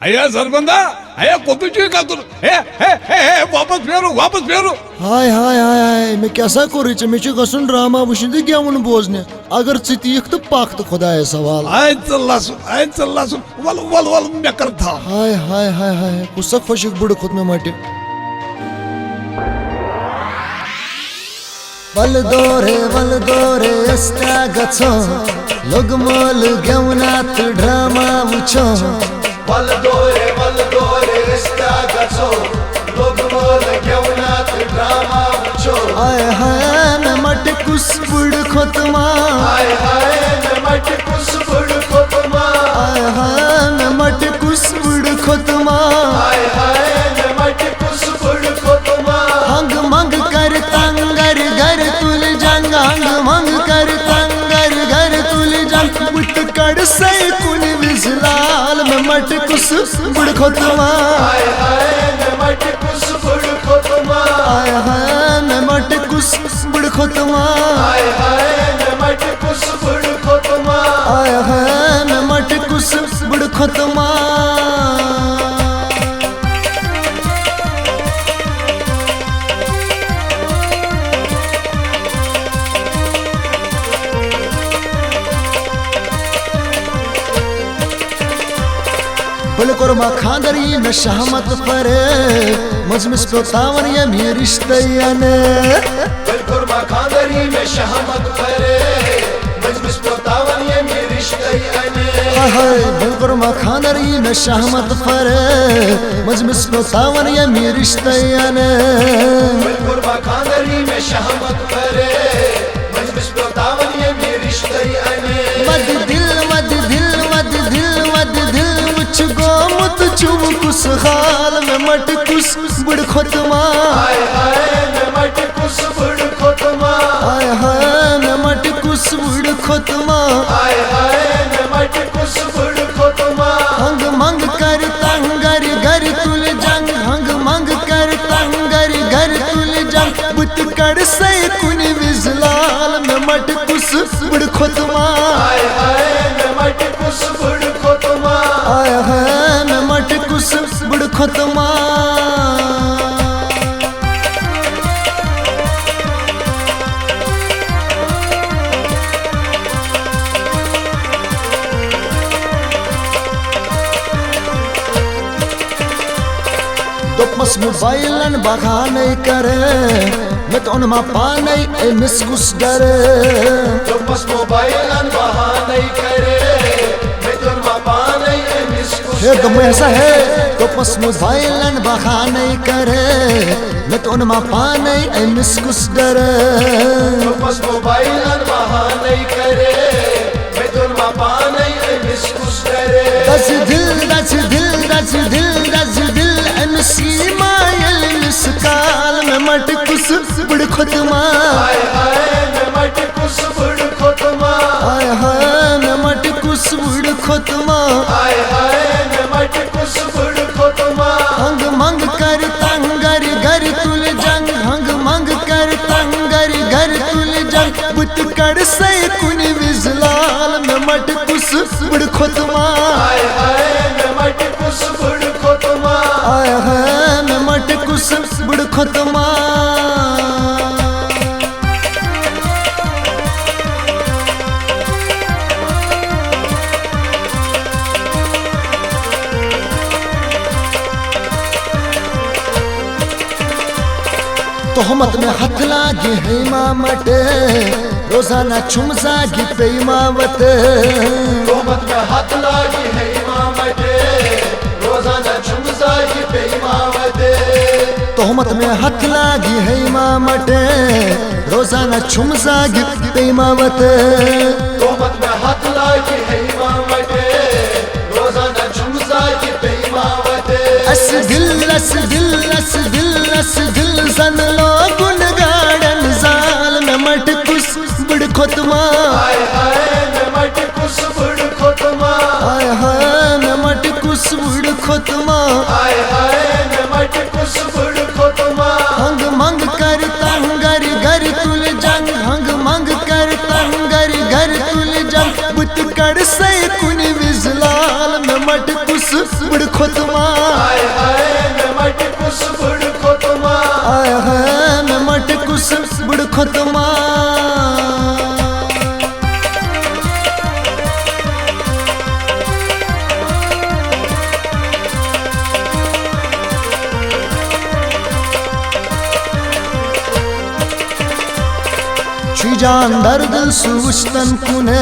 अया सरबंदा अया कोतुची का तुर हे वापस फेरो हाय हाय हाय हाय मैं कैसा कोरिच मे छु गसुन ड्रामा वुशिन ते गेवन बोजने अगर चितीख तो पाक तो खुदाए सवाल आय चल्लासु वल मैं करता हाय हाय हाय हाय कुसा खुशिक बुड़ खुद में माटे वल दोरे एस्टा गछो लोग मोल गेवनात ड्रामा वुछो वल दोरे एस्टा गछो लोग मोल गेवनात ड्रामा वुछो हाय हाय मैं मट कुस बुड़ खोतमा हाय हाय मैं मट कुस बुड़ खोतमा हाय हाय मैं मट कुस बुड़ खोतमा हाय हाय मैं मट कुस बुड़ खोतमा हंग मंग कर तंगर घर तुल जंग हंग मंग कर तंगर घर तुल जंग बुट कड़ से कुन विजलाल में मट कुस बुड़ खोतमा हाय हाय मैं मट कुस बुड़ खोतमा हाय हाय मैं मट कुस बुड़ खोतमा हाय हाय मैं मट कुस बुड़ खोतमा हाय हाय मैं मट कुस बुड़ खोतमा बुलकुरमा खांदरी में शहमत पर मजमिस पे तावन ये मेरी रिश्तयाने बुलकुरमा खांदरी में शहमत पर मजमिस पे तावन ये मेरी रिश्तयाने हाय बुलकुरमा खांदरी में शहमत पर मजमिस पे तावन ये मेरी रिश्तयाने बुलकुरमा खांदरी में शहमत पर मजमिस पे तावन ये मेरी रिश्तयाने वद दिल मुझ गो मुत चुम कुस हाल में मट कुस बुड़ खोतमा हाय हाय मैं मट कुस बुड़ खोतमा हाय हाय मैं मट कुस बुड़ खोतमा हाय हाय मैं मट कुस बुड़ खोतमा हंग मंग कर तंगर घर तुल जंग हंग मंग कर तंगर घर तुल जंग बुत कर से कुन विजलाल में मट कुस बुड़ खोतमा हाय हाय मैं मट कुस बुड़ खोतमा हाय हाय मैं मट कुस बुड़ खोतमा दोपमस मोबाइलन बहाने करे मैं तो उनमा पाने ए मिसकुस डरे दोपमस मोबाइलन बहाने करे मैं तो उनमा पाने ए मिसकुस हे गम ऐसा है दोपमस मोबाइलन बहाने करे मैं तो उनमा पाने ए मिसकुस डरे दोपमस मोबाइलन बहाने करे मैं तो उनमा पाने ए मिसकुस डरे दस दिल एमसी मायल मिसकाल में मट कुस बुड़ खोतमा हाय हाय मैं मट कुस बुड़ खोतमा हाय हाय मैं मट कुस बुड़ खोतमा हाय हाय मैं मट कुस बुड़ खोतमा हंग मंग कर तंगर घर तुल जंग हंग मंग कर तंगर घर तुल जंग बुत कर से कुन विजलाल में मट कुस बुड़ खोतमा हाय हाय मैं मट कुस बुड़ खोतमा हाय हाय मैं मट कुस बुड़ खोतमा तोहमत में हथ लागे है मामटे रोजाना चुम जागी पेमावत तोहमत में हाथ लागी है इमामते रोजाना चुम जागी पे इमामते तोहमत में हथ लागी है मामटे रोजाना चुम जागी पेमावत तोहमत में हाथ लागी है इमामते रोजाना चुम जागी पे इमामते अस दिल सन लोगुन गाड़न जाल में मट कुस बुड़ खोतमा हाय हाय मैं मट कुस बुड़ खोतमा हाय हाय मैं मट कुस बुड़ खोतमा हाय हाय मैं मट कुस बुड़ खोतमा हंग मंग कर तंगर घर तुल जंग हंग मंग कर तंगर घर तुल जंग बुत कर से कुन विजलाल में मट कुस बुड़ खोतमा खोतमा जान दर्द सुवश्तन कुने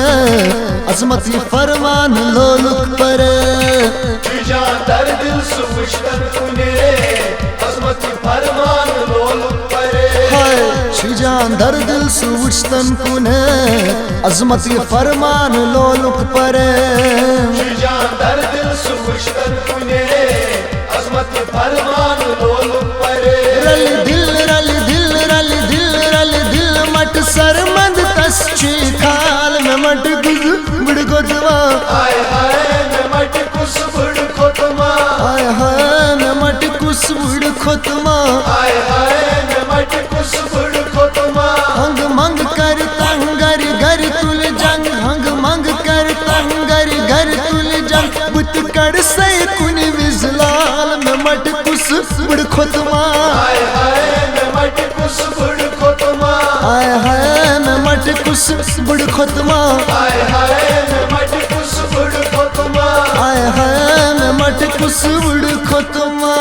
अजमत फरमान लोलुक पर जान दर्द सुवश्तन कुने अजमत फरमान लोलुक पर जान दर्द सुवश्तन कुने अजमत फरमान लोलुक पर जान दर्द सुवश्तन कुने अजमत फरमान लोलुक पर रल दिल रल दिल रल दिल रल दिल मट सरमंद तस्ची खाल में मट गुज बुड़ खोतमा आय हाय में मट कुस बुड़ खोतमा आय हाय में मट कुस बुड़ खोतमा आय हाय में मट कुस बुड़ खोतमा हंग मंग कर तंगर घर तुल जंग हंग मंग कर तंगर घर तुल जंग बुत कर से कुन विजलाल में मट कुस बुड़ खोतमा आय हाय में मट कुस बुड़ खोतमा आय हाय में मट कुस बुड़ खोतमा आय हाय में मट कुस बुड़ खोतमा आय हाय में मट कुस बुड़ खोतमा